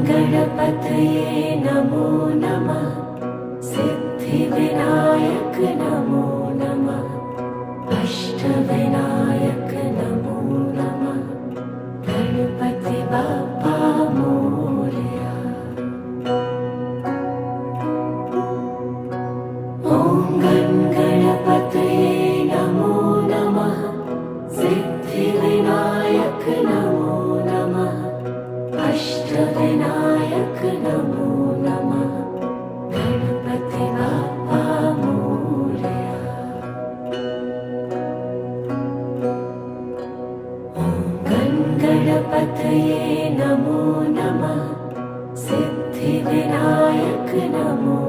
गणपतये नमो नमः। सिद्धिविनायक नमो नमः। अष्टविनायक नमो नमः। गणपति बाप्पा मोरया। गणपतये नमो नमः। सिद्धिविनायक नमो नमः। अष्टविनायक नमो नमः। गणपति बाप्पा मोरया। गणपतये नमो नमः। सिद्धिविनायक नमो